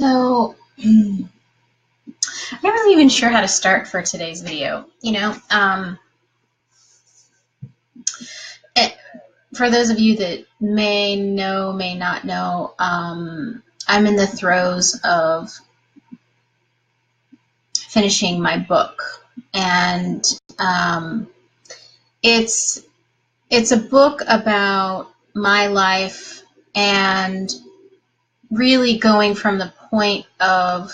So, I'm not really even sure how to start for today's video. It, for those of you that may know, may not know, I'm in the throes of finishing my book, and it's a book about my life and really going from the point of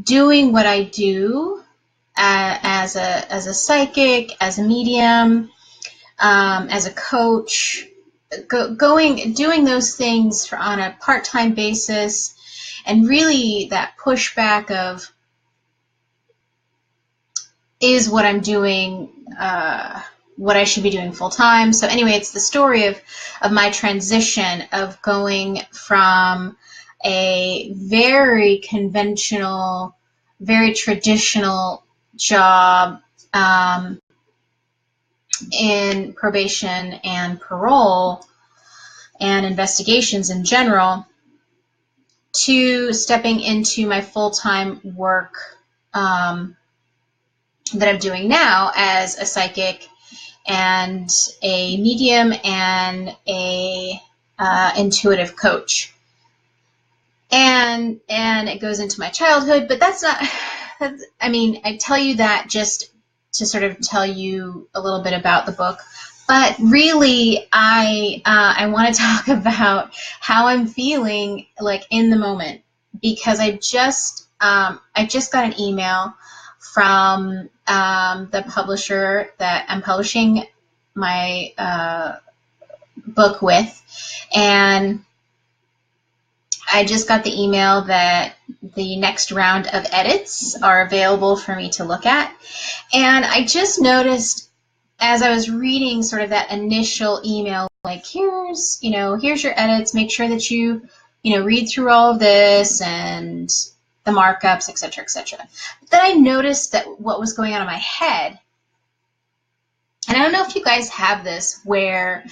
doing what I do as a psychic, as a medium, as a coach, doing those things on a part-time basis, and really that pushback of, is what I'm doing what I should be doing full-time? So anyway, it's the story of my transition of going from a very conventional, very traditional job in probation and parole and investigations in general to stepping into my full-time work that I'm doing now as a psychic and a medium and a intuitive coach. And it goes into my childhood, but I tell you that just to sort of tell you a little bit about the book. But really, I want to talk about how I'm feeling, like, in the moment, because I just got an email from the publisher that I'm publishing my book with, and I just got the email that the next round of edits are available for me to look at. And I just noticed as I was reading sort of that initial email, like, here's your edits, make sure that you read through all of this and the markups, etc., etc. But then I noticed that what was going on in my head, and I don't know if you guys have this, where,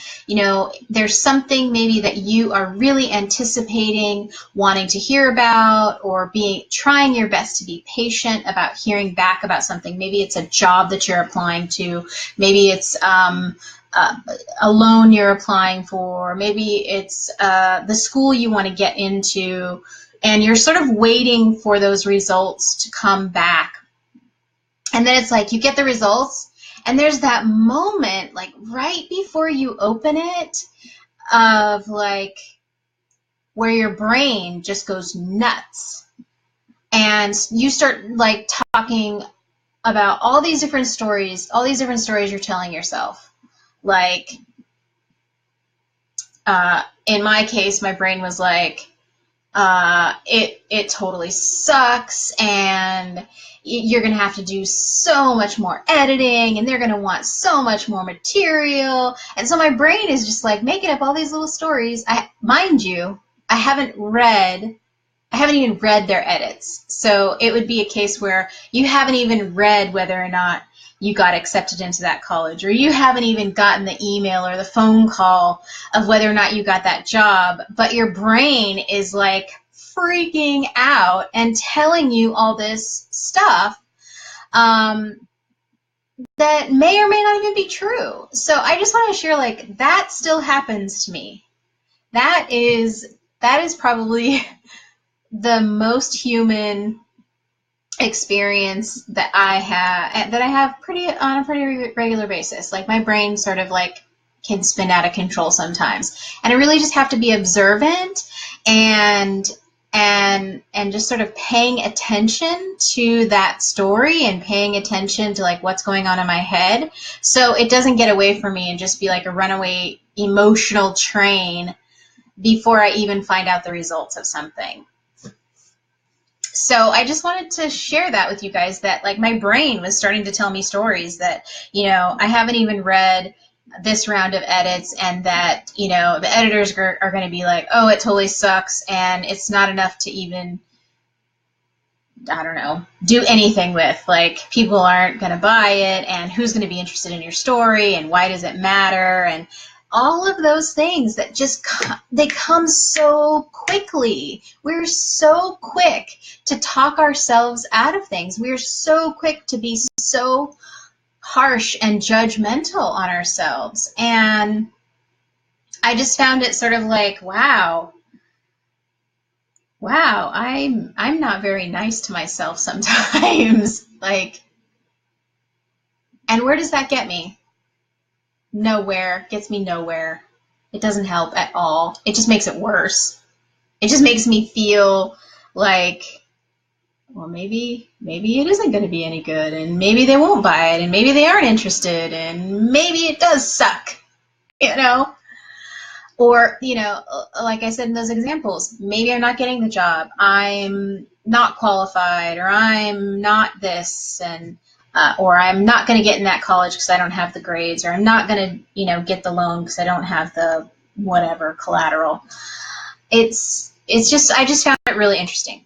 there's something maybe that you are really anticipating, wanting to hear about, or trying your best to be patient about hearing back about something. Maybe it's a job that you're applying to. Maybe it's a loan you're applying for. Maybe it's the school you want to get into, and you're sort of waiting for those results to come back. And then it's like you get the results, and there's that moment, like right before you open it, of like where your brain just goes nuts. And you start like talking about all these different stories you're telling yourself. Like, in my case, my brain was like, it totally sucks, and you're going to have to do so much more editing, and they're going to want so much more material. And so my brain is just like making up all these little stories. Mind you, I haven't even read their edits. So it would be a case where you haven't even read whether or not you got accepted into that college, or you haven't even gotten the email or the phone call of whether or not you got that job, but your brain is like freaking out and telling you all this stuff that may or may not even be true. So I just want to share, like, that still happens to me. That is probably the most human experience that I have on a pretty regular basis. Like, my brain sort of like can spin out of control sometimes, and I really just have to be observant and just sort of paying attention to that story and paying attention to like what's going on in my head, so it doesn't get away from me and just be like a runaway emotional train before I even find out the results of something. So I just wanted to share that with you guys, that like my brain was starting to tell me stories that, I haven't even read this round of edits, and that, the editors are going to be like, oh, it totally sucks, and it's not enough to even, I don't know, do anything with. Like, people aren't going to buy it, and who's going to be interested in your story, and why does it matter, and all of those things that just they come so quickly. We're so quick to talk ourselves out of things. We're so quick to be so harsh and judgmental on ourselves. And I just found it sort of like, wow, I'm not very nice to myself sometimes. Like, and where does that get me? Nowhere. Gets me nowhere. It doesn't help at all. It just makes it worse. It just makes me feel like, well, maybe it isn't going to be any good, and maybe they won't buy it, and maybe they aren't interested, and maybe it does suck, you know? Or, you know, like I said in those examples, maybe I'm not getting the job, I'm not qualified, or I'm not this, and or I'm not going to get in that college because I don't have the grades, or I'm not going to, you know, get the loan because I don't have the whatever collateral. It's just, I just found it really interesting.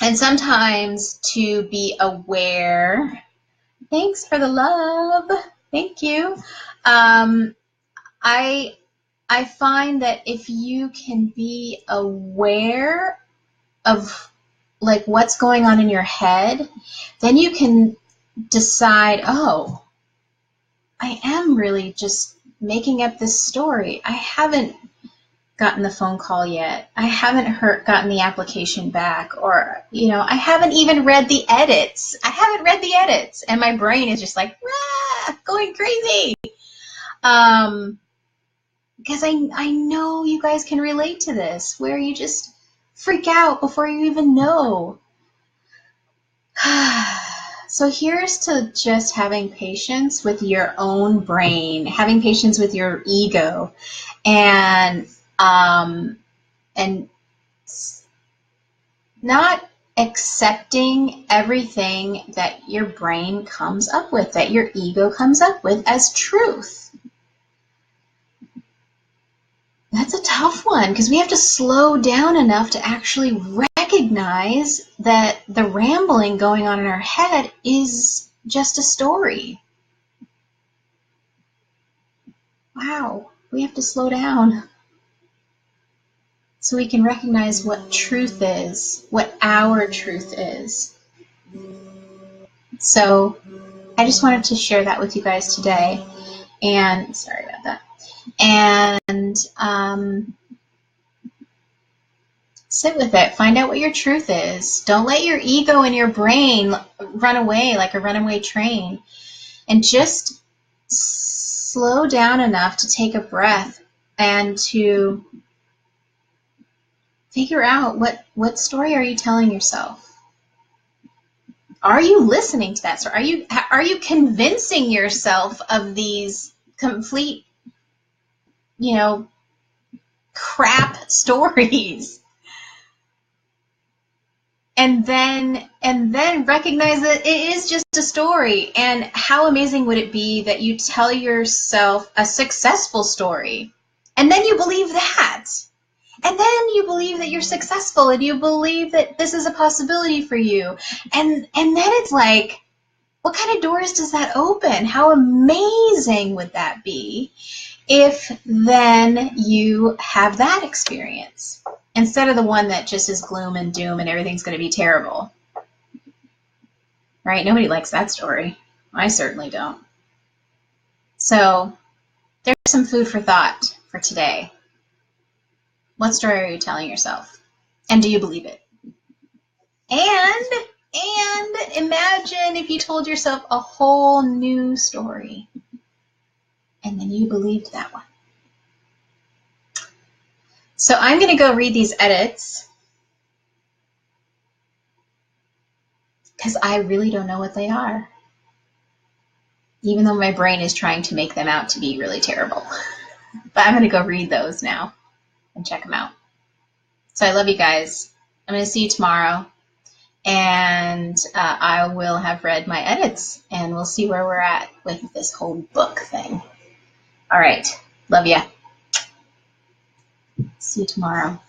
And sometimes to be aware, thanks for the love, thank you. I find that if you can be aware of like what's going on in your head, then you can decide, oh, I am really just making up this story. I haven't gotten the phone call yet. I haven't gotten the application back, or, you know, I haven't even read the edits. And my brain is just like, going crazy. Because I know you guys can relate to this, where you just freak out before you even know. So here's to just having patience with your own brain, having patience with your ego, and not accepting everything that your brain comes up with, that your ego comes up with as truth. That's a tough one, because we have to slow down enough to actually recognize that the rambling going on in our head is just a story. Wow, we have to slow down so we can recognize what truth is, what our truth is. So I just wanted to share that with you guys today. And sorry about that. And sit with it. Find out what your truth is. Don't let your ego and your brain run away like a runaway train. And just slow down enough to take a breath and to figure out what story are you telling yourself? Are you listening to that story? Are you convincing yourself of these complete, you know, crap stories? And then recognize that it is just a story. And how amazing would it be that you tell yourself a successful story, and then you believe that. And then you believe that you're successful, and you believe that this is a possibility for you. And then it's like, what kind of doors does that open? How amazing would that be if then you have that experience instead of the one that just is gloom and doom and everything's going to be terrible? Right? Nobody likes that story. I certainly don't. So there's some food for thought for today. What story are you telling yourself? And do you believe it? And imagine if you told yourself a whole new story, and then you believed that one. So I'm going to go read these edits, because I really don't know what they are, even though my brain is trying to make them out to be really terrible. But I'm going to go read those now and check them out. So I love you guys. I'm going to see you tomorrow, and I will have read my edits, and we'll see where we're at with this whole book thing. All right. Love ya. See you tomorrow.